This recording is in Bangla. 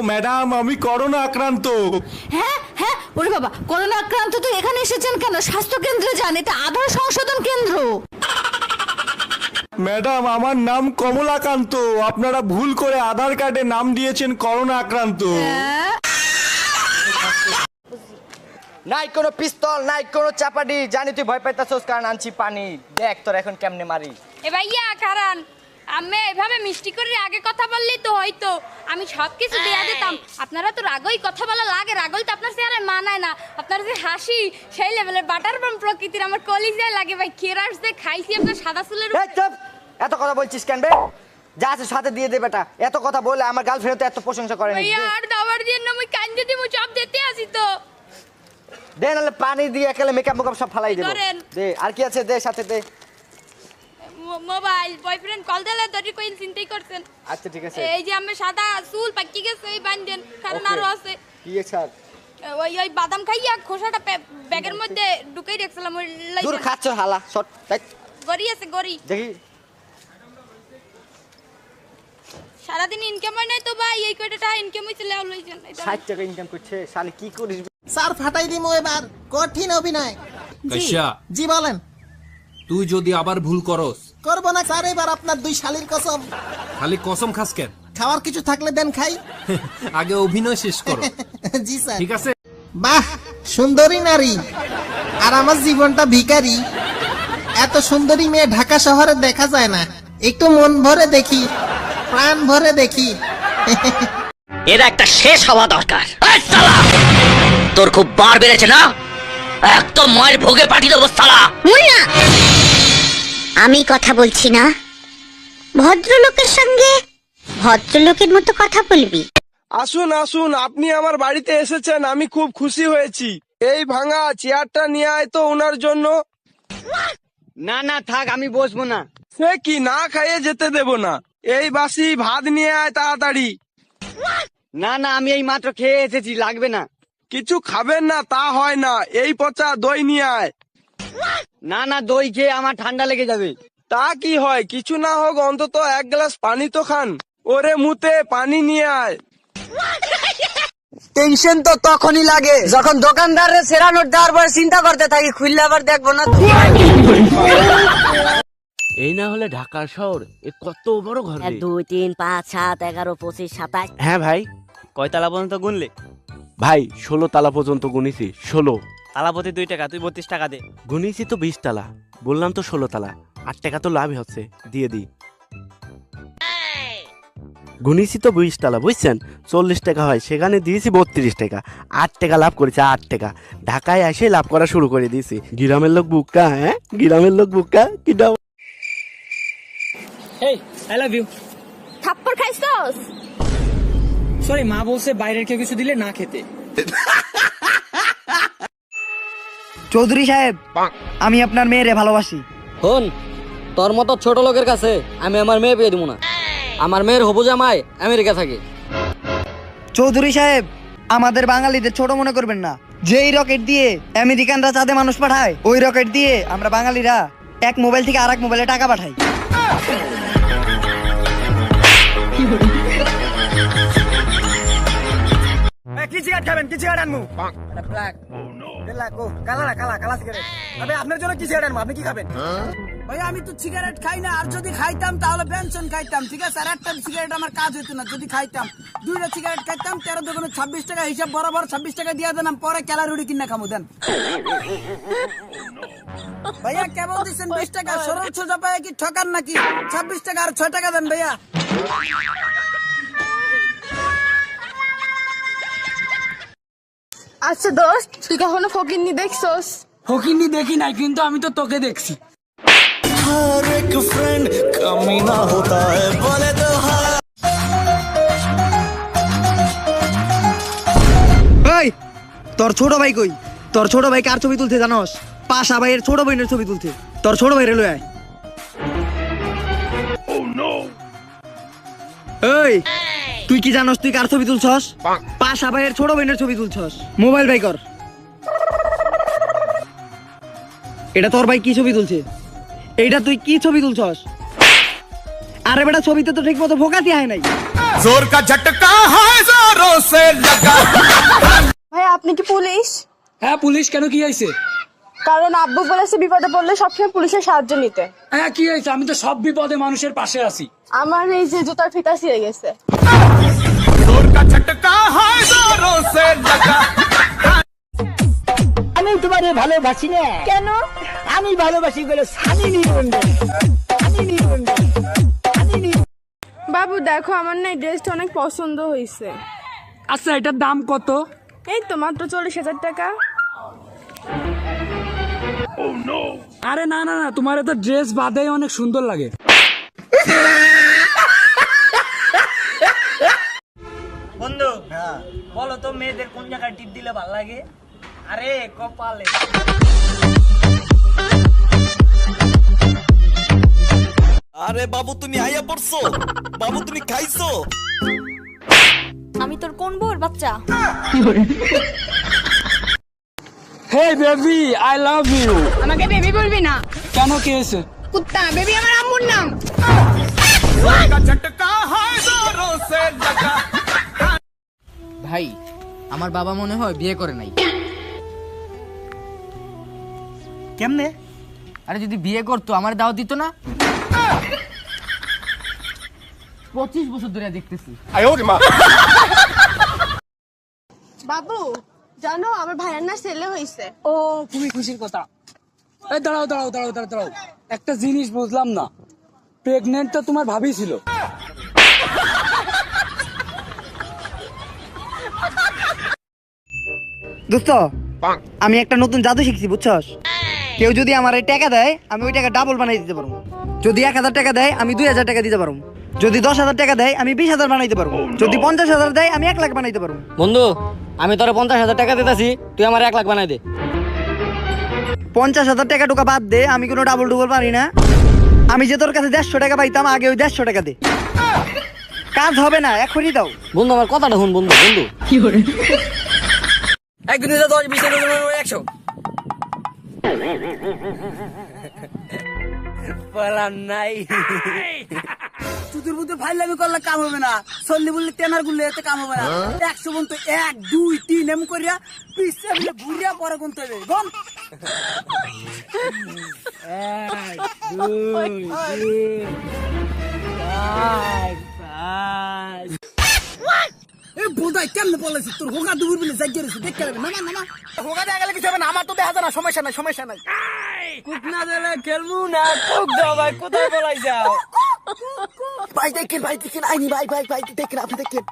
ম্যাডাম আমি করোনা আক্রান্ত। হ্যাঁ হ্যাঁ, ওরে বাবা, করোনা আক্রান্ত তো এখানে এসেছেন কেন? স্বাস্থ্য কেন্দ্রে যান, এটা আধার সংশোধন কেন্দ্র। ম্যাডাম আমার নাম কমলাকান্ত, আপনারা ভুল করে আধার কার্ডে নাম দিয়েছেন করোনা আক্রান্ত। নাই কোনো পিস্তল, নাই কোনো চাপাটি, জানি তুই ভয় পাইতাছস কারণ আনছি পানি। দেখ তোর এখন কেমনে মারি। এ ভাইয়া কারণ আমি এভাবে মিষ্টি করে আগে কথা বললি তো হয়তো আমি সব কিছু দেয়া দিতাম। আপনারা তো রাগই কথা বলা লাগে, রাগল তো আপনার চেহারায় মানায় না। আপনার যে হাসি সেই লেভেলের বাটার বাম প্রকৃতির, আমার কলিজায় লাগে ভাই। কেরাস দিয়ে খাইছি আপনার সাদা চুলের। এই চুপ, এত কথা বলছিস কেন বে? যা আছে সাথে দিয়ে দে বেটা। এত কথা বলে আমার গার্লফ্রেন্ড তো এত প্রশংসা করে না। ভাইয়া আর দাবার দিয়ে না মই কান্দে দিমু, সব দিতে আসি তো। দে নালে পানি দিয়ে একেলে মেকআপ মেকআপ সব ফালাই দেব। দে আর কি আছে, দে সাথে দে। মোবাইল বয়ফ্রেন্ড কল দিলে তোর কইল চিন্তাই করছেন। আচ্ছা ঠিক আছে। এই যে আমি সাদা চুল পাকি গেছে এই বান্দেন, কারণ আরো আছে। কি আছে? ওই বাদাম খাইয়া খোসাটা ব্যাগের মধ্যে ঢুকাই রাখছিলাম। ওই দূর খাচ্ছ হালা শট দেখ। গড়ি আছে গড়ি। দেখি সারাদিন ইনকাম হয় নাই তো ভাই, এই কয়টা টাকা ইনকাম হইছে লেও লইছেন। 60 টাকা ইনকাম করছে শালি, কি করিস? স্যার ফাটাই দিমু এবার, কঠিন অভিনয়। কাশ্যা জি বলেন। তুই যদি আবার ভুল করস করব না স্যার, এবার আপনার দুই শালির কসম। খালি কসম খাস কেন? খাওয়ার কিছু থাকলে দেন খাই। আগে অভিনয় শেষ করো। জি স্যার। ঠিক আছে। বাহ, সুন্দরী নারী আর আমার জীবনটা ভিখারি। এত সুন্দরী মেয়ে ঢাকা শহরে দেখা যায় না। একটু মন ভরে দেখি, প্রাণ ভরে দেখি। এর একটা শেষ হওয়া দরকার। এই শালা, তোর খুব বার বেড়েছে না? একদম মায়ের ভোগে পাঠিয়ে দেবো শালা। মুন্না, আমি কথা বলছি না, ভদ্রলোকের সঙ্গে ভদ্রলোকের মতো কথা বলবি। আসুন আসুন, আপনি আমার বাড়িতে এসেছেন, আমি খুব খুশি হয়েছি। এই ভাঙা চেয়ারটা নিয়ে আয় তো ওনার জন্য। না না থাক, আমি বসবো না। সে কি, না খাইয়ে যেতে দেব না। এই বাসি ভাত নিয়ে আয় তাড়াতাড়ি। না না, আমি এই মাত্র খেয়ে এসেছি, লাগবে না। কিছু খাবেন না তা হয় না, এই পচা দই নিয়ে আয়। না না, দই খেয়ে আমার ঠান্ডা লেগে যাবে। তা কি হয়, কিছু না হোক অন্তত এক গ্লাস পানি তো খান। ওরে মুতে পানি নিয়ে আয়। টেনশন তো তখনই লাগে যখন দোকানদারের সেরা নোট দেওয়ার পরে চিন্তা করতে থাকি, খুললে আবার দেখবো না তো। এই না হলে ঢাকার শহর, এ কত বড় ঘর রে। 2 3 5 7 11 25 27। হ্যাঁ ভাই, কয় তালা পর্যন্ত গুনলে? ভাই 16 তালা পর্যন্ত গুনিছি। 16 তালাপতি 2 টাকা, তুই 32 টাকা দে। গুনিছি তো 20 তালা, বললাম তো 16 তালা। 8 টাকা তো লাভ হচ্ছে, দিয়ে দি। গুনিছি তো 20 তালা, বুঝছেন? 40 টাকা হয়, সেখানে দিয়েছি 32 টাকা। 8 টাকা লাভ করেছে, 8 টাকা। ঢাকায় এসে লাভ করা শুরু করে দিয়েছি। গ্রামের লোক বুকা, হ্যাঁ গ্রামের লোক বুকা কি দাও। এই আই লাভ ইউ। থাপ্পড় খাইছস? সরি, মা বলছে বাইরের কেউ কিছু দিলে না খেতে। চৌধুরী সাহেব, আমি আপনার মেয়েরে ভালোবাসি। শোন, তোর মতো ছোট লোকের কাছে আমি আমার মেয়ে পেয়ে দিব না। আমার মেয়ের হবু জামাই আমেরিকা থাকে। চৌধুরী সাহেব, আমাদের বাঙালিদের ছোট মনে করবেন না। যেই রকেট দিয়ে আমেরিকানরা চাঁদে মানুষ পাঠায়, ওই রকেট দিয়ে আমরা বাঙালিরা এক মোবাইল থেকে আরেক মোবাইলে টাকা পাঠাই। কি সিগারেট খাবেন? কি সিগারেট আনমু? আপনার জন্য কি সিগারেট আনবো? আপনি কি খাবেন? ভাই আমি তো সিগারেট খাই না, আর যদি খাইতাম তাহলে বেনসন খাইতাম, ঠিক আছে? আর একটা সিগারেট আমার কাজ হইতো না যদি খাইতাম। 2টা সিগারেট খাইতাম, 13 দোকানে 26 টাকা হিসাব বরাবর 26 টাকা দিয়ে দেন, পরে ক্যালারি কিনা খামু দেন। ভাইয়া কেবল দিচ্ছেন 20 টাকা, সরল সোজা পায়ে কি ঠকান নাকি? 26 টাকা আর 6 টাকা দেন ভাইয়া। আচ্ছা দোস্ত, তুই কখনো ফকিন্নি দেখছস? ফকিন্নি দেখি নাই, কিন্তু আমি তো তোকে দেখছি। এই, তোর ছোট ভাই কই? তোর ছোট ভাই কার ছবি তুলতে জানোস? পাশা ভাইয়ের ছোট বোনের ছবি তুলতে। তোর ছোট ভাই রেলওয়ে আয়। এই, তুই কি জানোস তুই কার ছবি তুলছস? পাশা ভাইয়ের ছোট বোনের ছবি তুলছস। মোবাইল বাই কর। এটা তোর ভাই কি ছবি তুলছে? এইটা তুই কি ছবি তুলছস? আরে বেটা, ছবিতে তো ঠিক মতো ফোকাসই হয় নাই। जोर का झटका है जोरों পুলিশ। হ্যাঁ পুলিশ, কেন কি হয়েছে? কারণ আব্বু বলেছে বিপদে পড়লে সবসময় পুলিশের সাহায্য নিতে। হ্যাঁ কি হয়েছে? আমি তো সব বিপদে মানুষের পাশে আছি। আমার এই যে জুতার ফিতা ছিঁড়ে গেছে। আমি তোমারে ভালোবাসি না। কেন? আমি ভালোবাসি বলে সানি নিরঞ্জন। বাবু দেখো, আমার না এই ড্রেসটা অনেক পছন্দ হয়েছে। আচ্ছা এটার দাম কত? এই তো মাত্র 40,000 টাকা। আরে না না না, তোমার তো ড্রেস বাদেই অনেক সুন্দর লাগে। বন্ধু বলো তো মেয়েদের কোন জায়গায় টিপ দিলে ভালো লাগে? আরে কপালে। আরে বাবু তুমি আইয়া পড়ছো? বাবু তুমি খাইছো? আমি তোর কোন বউর বাচ্চা? হে বেবি, আই লাভ ইউ। আমাকে বেবি বলবি না। কেন কি হয়েছে? কুত্তা, বেবি আমার আম্মুর নাম। ভাই আমার বাবা মনে হয় বিয়ে করে নাই। কেমনে? আরে যদি বিয়ে করতো আমার দাওয়াত দিত না? 25 বছর ধরে দেখতেছি। বাবু জানো আমার ভাইয়ের না ছেলে হয়েছে। ও খুবই খুশির কথা। এই দাঁড়াও দাঁড়াও দাঁড়াও দাঁড়াও দাঁড়াও, একটা জিনিস বুঝলাম না, প্রেগনেন্ট তো তোমার ভাবি ছিল। দোস্ত আমি একটা নতুন জাদু শিখছি বুঝছস? কেউ যদি আমার এই টাকা দেয় আমি ওই টাকা ডাবল বানাই দিতে পারবো। যদি 1000 টাকা দেয় আমি 2000 টাকা দিতে পারবো। যদি 10,000 টাকা দেয় আমি 20,000 বানাইতে পারবো। যদি 50,000 দেয় আমি 1 লাখ বানাইতে পারবো। বন্ধু আমি তোর 50,000 টাকা দিতেছি, তুই আমার 1 লাখ বানাই দে। 50,000 টাকা টোকা বাদ দে, আমি কোনো ডাবল ডুবল পারি না। আমি যে তোর কাছে 150 টাকা পাইতাম আগে ওই 150 টাকা দে। কাজ হবে না, এখনই দাও। বন্ধু আমার কথাটা শুন বন্ধু। বন্ধু একদিন 10 20 100 বললাম নাই চুতুর বুতে ফাইলামি করলে কাম হবে না, চল্লি বললে টেনার গুললে এতে কাম হবে না। 100 গুনতে 1 2 3 এম করিয়া পিছে বলে ঘুরিয়া পরে গুনতে হবে। গন 1 2 3 4 5। এই বোধাই কেমনে বলেছিস তোর হোগা দুপুর বলে জাগিয়ে রয়েছে, দেখতে লাগবে। না না না হোগা দেখা গেলে কিছু হবে না, আমার তো দেখা যায় না। সমস্যা নাই সমস্যা নাই। কুক না দিলে খেলবো না। কুক দাও ভাই, কোথায় বলাই যাও? ভাই দেখেন আইনি ভাই ভাই ভাই দেখেন, আপনি দেখেন।